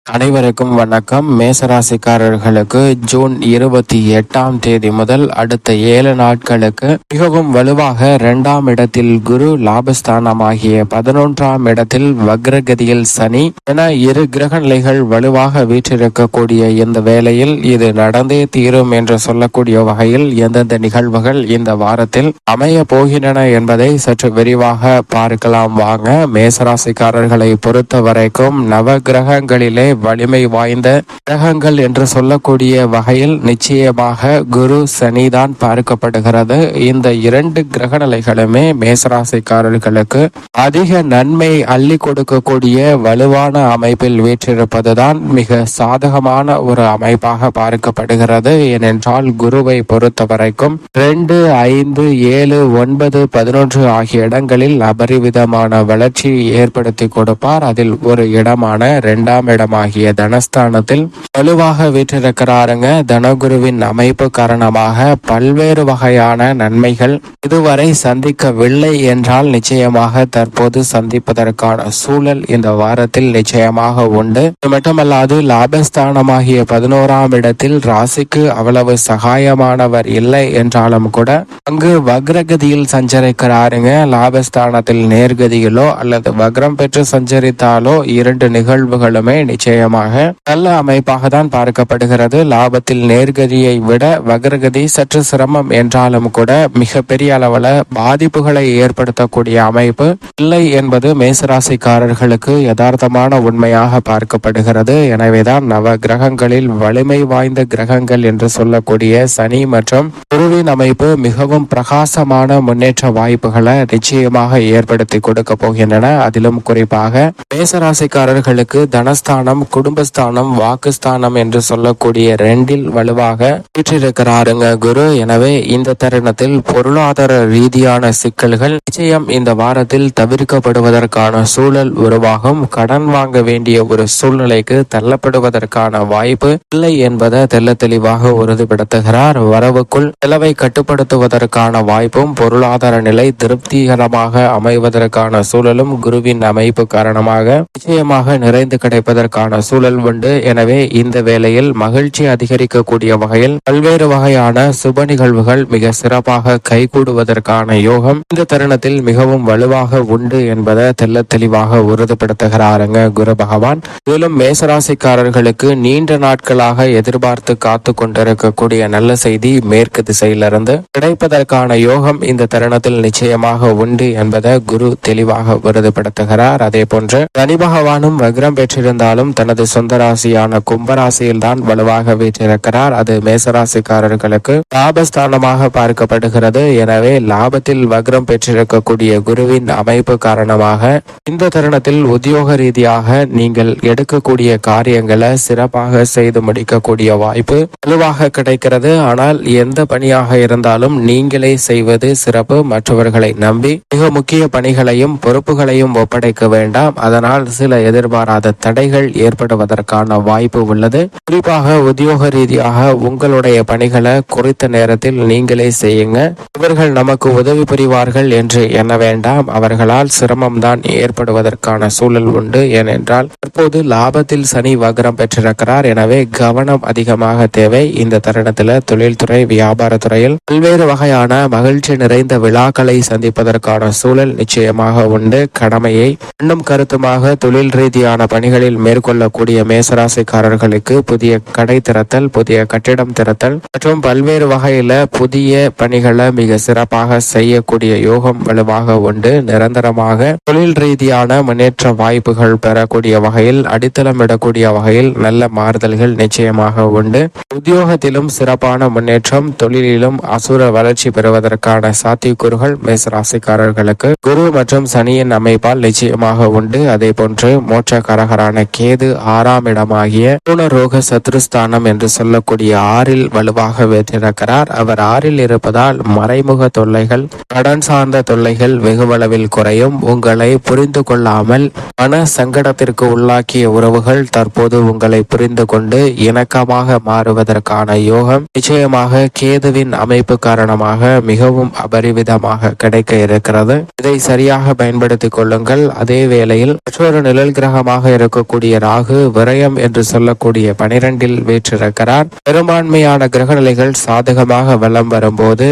அனைவருக்கும் வணக்கம். மேசராசிக்காரர்களுக்கு ஜூன் 28ஆம் தேதி முதல் அடுத்த 7 நாட்களுக்கு மிகவும் வலுவாக 2ஆம் இடத்தில் குரு, லாபஸ்தானமாகிய 11ஆம் இடத்தில் வக்ரகதியில் சனி என இரு கிரக நிலைகள் வலுவாக வீற்றிருக்கக்கூடிய இந்த வேளையில் இது நடந்தே தீரும் என்று சொல்லக்கூடிய வகையில் எந்தெந்த நிகழ்வுகள் இந்த வாரத்தில் அமைய போகின்றன என்பதை சற்று விரிவாக பார்க்கலாம் வாங்க. மேசராசிக்காரர்களை பொறுத்த வரைக்கும் நவ கிரகங்களிலே வலிமை வாய்ந்த கிரகங்கள் என்று சொல்லக்கூடிய வகையில் நிச்சயமாக குரு, சனி தான் பார்க்கப்படுகிறது. இந்த 2 கிரக நிலைகளுமே மேசராசிக்காரர்களுக்கு அதிக நன்மை அள்ளி கொடுக்கக்கூடிய வலுவான அமைப்பில் வீற்றிருப்பதுதான் மிக சாதகமான ஒரு அமைப்பாக பார்க்கப்படுகிறது. ஏனென்றால் குருவை பொறுத்த வரைக்கும் 2, 5, 7, 9, 11 ஆகிய இடங்களில் அபரிவிதமான வளர்ச்சி ஏற்படுத்தி கொடுப்பார். அதில் ஒரு இடமான 2ஆம் இடமாக தனஸ்தானத்தில் வலுவாக வீற்றிருக்கிறாருங்க. தனகுருவின் அமைப்பு காரணமாக பல்வேறு வகையான நன்மைகள் இதுவரை சந்திக்கவில்லை என்றால் நிச்சயமாக தற்போது சந்திப்பதற்கான சூழல் இந்த வாரத்தில் நிச்சயமாக உண்டு. இது மட்டுமல்லாது லாபஸ்தானமாகிய 11ஆம் இடத்தில் ராசிக்கு அவ்வளவு சகாயமானவர் இல்லை என்றாலும் கூட அங்கு வக்ரகதியில் சஞ்சரிக்கிறாருங்க. லாபஸ்தானத்தில் நேர்கதியிலோ அல்லது வக்ரம் பெற்று சஞ்சரித்தாலோ 2 நிகழ்வுகளுமே நிச்சயமாக நல்ல அமைப்பாக தான் பார்க்கப்படுகிறது. லாபத்தில் நேர்கதியை விட வக்ரகதி சற்று சிரமம் என்றாலும் கூட மிக பெரிய அளவில் பாதிப்புகளை ஏற்படுத்தக்கூடிய அமைப்பு இல்லை என்பது மேசராசிக்காரர்களுக்கு யதார்த்தமான உண்மையாக பார்க்கப்படுகிறது. எனவேதான் நவ கிரகங்களில் வலிமை வாய்ந்த கிரகங்கள் என்று சொல்லக்கூடிய சனி மற்றும் குருவின் அமைப்பு மிகவும் பிரகாசமான முன்னேற்ற வாய்ப்புகளை நிச்சயமாக ஏற்படுத்தி கொடுக்க போகின்றன. அதிலும் குறிப்பாக மேசராசிக்காரர்களுக்கு தனஸ்தானம், குடும்பஸ்தானம், வாக்குஸ்தானம் என்று சொல்லக்கூடிய 2இல் வலுவாக வீற்றிருக்கிறாருங்க குரு. எனவே இந்த தருணத்தில் பொருளாதார ரீதியான சிக்கல்கள் நிச்சயம் இந்த வாரத்தில் தவிர்க்கப்படுவதற்கான சூழல் உருவாகும். கடன் வாங்க வேண்டிய ஒரு சூழ்நிலைக்கு தள்ளப்படுவதற்கான வாய்ப்பு இல்லை என்பதை தெல்ல தெளிவாக உறுதிப்படுத்துகிறார். வரவுக்குள் செலவை கட்டுப்படுத்துவதற்கான வாய்ப்பும் பொருளாதார நிலை திருப்திகரமாக அமைவதற்கான சூழலும் குருவின் அமைப்பு காரணமாக நிச்சயமாக நிறைந்து கிடைப்பதற்கான சூழல் உண்டு. எனவே இந்த வேளையில் மகிழ்ச்சி அதிகரிக்கக்கூடிய வகையில் பல்வேறு வகையான சுப நிகழ்வுகள் மிக சிறப்பாக கைகூடுவதற்கான யோகம் இந்த தருணத்தில் மிகவும் வலுவாக உண்டு என்பதை தெல்ல தெளிவாக உறுதிப்படுத்துகிறாருங்க குரு பகவான். மேலும் மேசராசிக்காரர்களுக்கு நீண்ட நாட்களாக எதிர்பார்த்து காத்து கொண்டிருக்கக்கூடிய நல்ல செய்தி மேற்கு திசையிலிருந்து கிடைப்பதற்கான யோகம் இந்த தருணத்தில் நிச்சயமாக உண்டு என்பதை குரு தெளிவாக உறுதிப்படுத்துகிறார். அதே போன்று சனி பகவானும் வக்ரம் பெற்றிருந்தாலும் தனது சொந்த ராசியான கும்பராசியில் தான் வலுவாக வீற்றிருக்கிறார். அது மேசராசிக்காரர்களுக்கு லாபஸ்தானமாக பார்க்கப்படுகிறது. எனவே லாபத்தில் வக்ரம் பெற்றிருக்கக்கூடிய குருவின் அமைப்பு காரணமாக இந்த தருணத்தில் உத்தியோக ரீதியாக நீங்கள் எடுக்கக்கூடிய காரியங்களை சிறப்பாக செய்து முடிக்கக்கூடிய வாய்ப்பு வலுவாக கிடைக்கிறது. ஆனால் எந்த பணியாக இருந்தாலும் நீங்களே செய்வது சிறப்பு. மற்றவர்களை நம்பி மிக முக்கிய பணிகளையும் பொறுப்புகளையும் ஒப்படைக்க வேண்டாம். அதனால் சில எதிர்பாராத தடைகள் ஏற்படுவதற்கான வாய்ப்பு உள்ளது. குறிப்பாக உத்தியோக ரீதியாக உங்களுடைய பணிகளை குறித்த நேரத்தில் நீங்களே செய்யுங்க. இவர்கள் நமக்கு உதவி புரிவார்கள் என்று எண்ண வேண்டாம். அவர்களால் சிரமம் தான் ஏற்படுவதற்கான சூழல் உண்டு. ஏனென்றால் தற்போது லாபத்தில் சனி வக்ரம் பெற்றிருக்கிறார். எனவே கவனம் அதிகமாக தேவை. இந்த தருணத்தில் தொழில்துறை, வியாபாரத்துறையில் பல்வேறு வகையான மகிழ்ச்சி நிறைந்த விழாக்களை சந்திப்பதற்கான சூழல் நிச்சயமாக உண்டு. கடமையை இன்னும் கருத்துமாக தொழில் ரீதியான பணிகளில் மேற்கொள்ளக்கூடிய மேசராசிக்காரர்களுக்கு புதிய கடை திறத்தல், புதிய கட்டிடம் திறத்தல் மற்றும் பல்வேறு வகையில புதிய பணிகளை மிக சிறப்பாக செய்யக்கூடிய யோகம் வலுவாக உண்டு. நிரந்தரமாக தொழில் ரீதியான முன்னேற்ற வாய்ப்புகள் பெறக்கூடிய வகையில், அடித்தளமிடக்கூடிய வகையில் நல்ல மாறுதல்கள் நிச்சயமாக உண்டு. உத்தியோகத்திலும் சிறப்பான முன்னேற்றம், தொழிலிலும் அசுர வளர்ச்சி பெறுவதற்கான சாத்தியக்கூறுகள் மேசராசிக்காரர்களுக்கு குரு மற்றும் சனியின் அமைப்பால் நிச்சயமாக உண்டு. அதே போன்று மோட்சக்காரகரான கேது 6ஆம் இடமாகிய பூனரோக சத்ருஸ்தானம் என்று சொல்லக்கூடிய 6இல் வலுவாக வீற்றிருக்கிறார். அவர் 6இல் இருப்பதால் மறைமுக தொல்லைகள், கடன் சார்ந்த தொல்லைகள் வெகுவளவில் குறையும். உங்களை புரிந்து கொள்ளாமல் மன சங்கடத்திற்கு உள்ளாக்கிய உறவுகள் தற்போது உங்களை புரிந்து கொண்டு இணக்கமாக மாறுவதற்கான யோகம் நிச்சயமாக கேதுவின் அமைப்பு காரணமாக மிகவும் அபரிவிதமாக கிடைக்க இருக்கிறது. இதை சரியாக பயன்படுத்திக் கொள்ளுங்கள். அதே வேளையில் மற்றொரு நிழல் கிரகமாக இருக்கக்கூடிய ராகு விரயம் என்று சொல்லக்கூடிய 12 வீற்றிருக்கிறார். பெரும்பான்மையான கிரகநிலைகள் சாதகமாக வலம் வரும்போது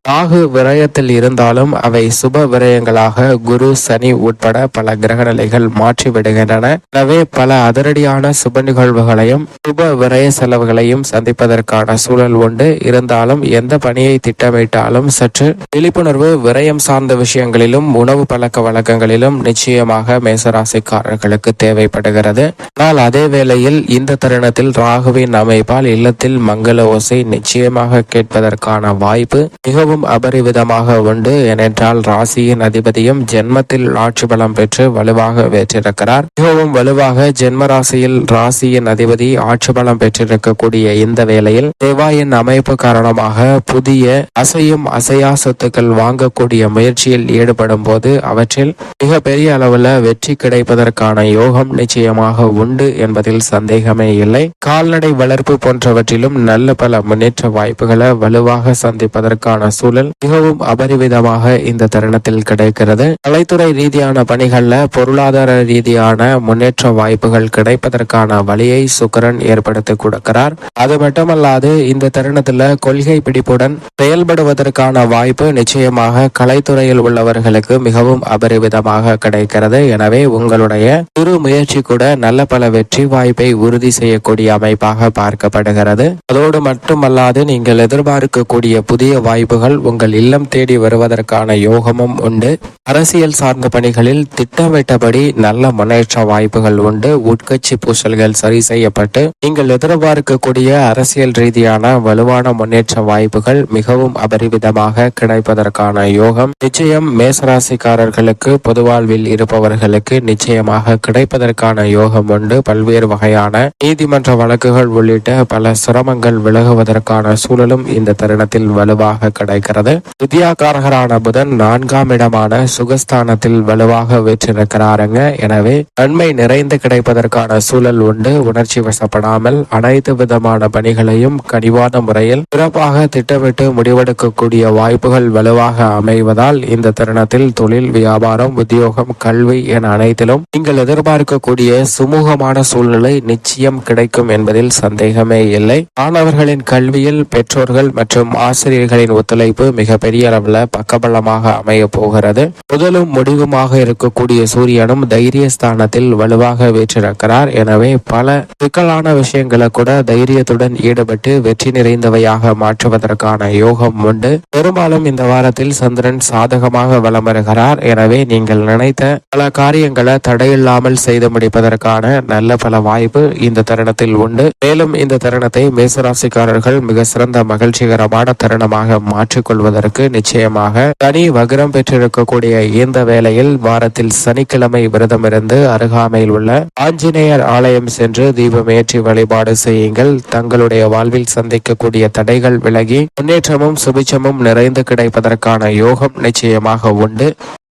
ராகு விரயத்தில் இருந்தாலும் அவை சுப விரயங்களாக குரு சனி உட்பட பல கிரகநிலைகள் மாற்றி விடுகின்றன. எனவே பல அதிரடியான சுப நிகழ்வுகளையும் சுப விரய செலவுகளையும் சந்திப்பதற்கான சூழல் உண்டு. இருந்தாலும் எந்த பணியை திட்டமிட்டாலும் சற்று விழிப்புணர்வு விரயம் சார்ந்த விஷயங்களிலும் உணவு பழக்க வழக்கங்களிலும் நிச்சயமாக மேசராசிக்காரர்களுக்கு தேவைப்படுகிறது. ஆனால் அதே வேளையில் இந்த தருணத்தில் ராகுவின் அமைப்பால் இல்லத்தில் மங்கள ஓசை நிச்சயமாக கேட்பதற்கான வாய்ப்பு மிகவும் அபரிவிதமாக உண்டு. ஏனென்றால் ராசியின் அதிபதியும் ஜென்மத்தில் ஆட்சி பலம் பெற்று வலுவாக வேற்றிருக்கிறார். மிகவும் வலுவாக ஜென்ம ராசியின் அதிபதி ஆட்சி பலம் பெற்றிருக்கக்கூடிய இந்த வேளையில் செவ்வாயின் அமைப்பு காரணமாக புதிய அசையும் அசையா சொத்துக்கள் வாங்கக்கூடிய முயற்சியில் ஈடுபடும் போது அவற்றில் மிக பெரிய அளவில் வெற்றி கிடைப்பதற்கான யோகம் நிச்சயமாக உண்டு என்பதில் சந்தேகமே இல்லை. கால்நடை வளர்ப்பு போன்றவற்றிலும் நல்ல பல முன்னேற்ற வாய்ப்புகளை வலுவாக சந்திப்பதற்கான சூழல் மிகவும் அபரிவிதமாக இந்த தருணத்தில் கிடைக்கிறது. கலைத்துறை ரீதியான பணிகள்ல பொருளாதார ரீதியான முன்னேற்ற வாய்ப்புகள் கிடைப்பதற்கான வழியை சுக்கிரன் ஏற்படுத்தி கொடுக்கிறார். அது மட்டுமல்லாது இந்த தருணத்துல கொள்கை பிடிப்புடன் செயல்படுவதற்கான வாய்ப்பு நிச்சயமாக கலைத்துறையில் உள்ளவர்களுக்கு மிகவும் அபரிவிதமாக கிடைக்கிறது. எனவே உங்களுடைய சிறு முயற்சி கூட நல்ல பல வெற்றி வாய்ப்பை உறுதி செய்யக்கூடிய அமைப்பாக பார்க்கப்படுகிறது. அதோடு மட்டுமல்லாது நீங்கள் எதிர்பார்க்கக்கூடிய புதிய வாய்ப்புகள் உங்கள் இல்லம் தேடி வருவதற்கான யோகமும் உண்டு. அரசியல் சார்ந்த பணிகளில் திட்டமிட்டபடி நல்ல முன்னேற்ற வாய்ப்புகள் உண்டு. உட்கட்சி பூசல்கள் சரி செய்யப்பட்டு நீங்கள் எதிர்பார்க்கக்கூடிய அரசியல் ரீதியான வலுவான முன்னேற்ற வாய்ப்புகள் மிகவும் அபரிவிதமாக கிடைப்பதற்கான யோகம் நிச்சயம் மேசராசிக்காரர்களுக்கு பொது வாழ்வில் இருப்பவர்களுக்கு நிச்சயமாக கிடைப்பதற்கான யோகம் உண்டு. பல்வேறு வகையான நீதிமன்ற வழக்குகள் உள்ளிட்ட பல சிரமங்கள் விலகுவதற்கான சூழலும் இந்த தருணத்தில் வலுவாக கிடைக்கிறது. வித்யாகாரகரான புதன் 4ஆம் இடமான சுகஸ்தானத்தில் வலுவாக வெற்றிருக்கிறாருங்க. எனவே நன்மை நிறைந்து கிடைப்பதற்கான சூழல் உண்டு. உணர்ச்சி வசப்படாமல் அனைத்து விதமான பணிகளையும் கனிவான முறையில் சிறப்பாக திட்டமிட்டு முடிவெடுக்கக்கூடிய வாய்ப்புகள் வலுவாக அமைவதால் இந்த தருணத்தில் தொழில், வியாபாரம், உத்தியோகம், கல்வி என அனைத்திலும் நீங்கள் எதிர்பார்க்கக்கூடிய சுமூகமான சூழ்நிலை நிச்சயம் கிடைக்கும் என்பதில் சந்தேகமே இல்லை. மாணவர்களின் கல்வியில் பெற்றோர்கள் மற்றும் ஆசிரியர்களின் ஒத்துழைப்பு மிக பெரிய அளவில் பக்கபலமாக அமைய போகிறது. முதலும் முடிவுமாக இருக்கக்கூடிய சூரியனும் தைரிய ஸ்தானத்தில் வலுவாக வீற்றிருக்கிறார். எனவே பல சிக்கலான விஷயங்களை கூட தைரியத்துடன் ஈடுபட்டு வெற்றி நிறைந்தவையாக மாற்றுவதற்கான யோகம் உண்டு. பெரும்பாலும் இந்த வாரத்தில் சந்திரன் சாதகமாக வலம் வருகிறார். எனவே நீங்கள் நினைத்த பல காரியங்களை தடையில்லாமல் செய்து முடிப்பதற்கான நல்ல பல வாய்ப்பு இந்த தருணத்தில் உண்டு. மேலும் இந்த தருணத்தை மேசராசிக்காரர்கள் மிக சிறந்த மகிழ்ச்சிகரமான தருணமாக மாற்றிக்கொள்வதற்கு நிச்சயமாக சனி வக்ரம் பெற்றிருக்கக்கூடிய இந்த வேளையில் வாரத்தில் சனிக்கிழமை விரதமிருந்து அருகாமையில் உள்ள ஆஞ்சநேயர் ஆலயம் சென்று தீபமேற்றி வழிபாடு செய்யுங்கள். தங்களுடைய வாழ்வில் சந்திக்கக்கூடிய தடைகள் விலகி முன்னேற்றமும் சுபிச்சமும் நிறைந்து கிடைப்பதற்கான யோகம் நிச்சயமாக உண்டு.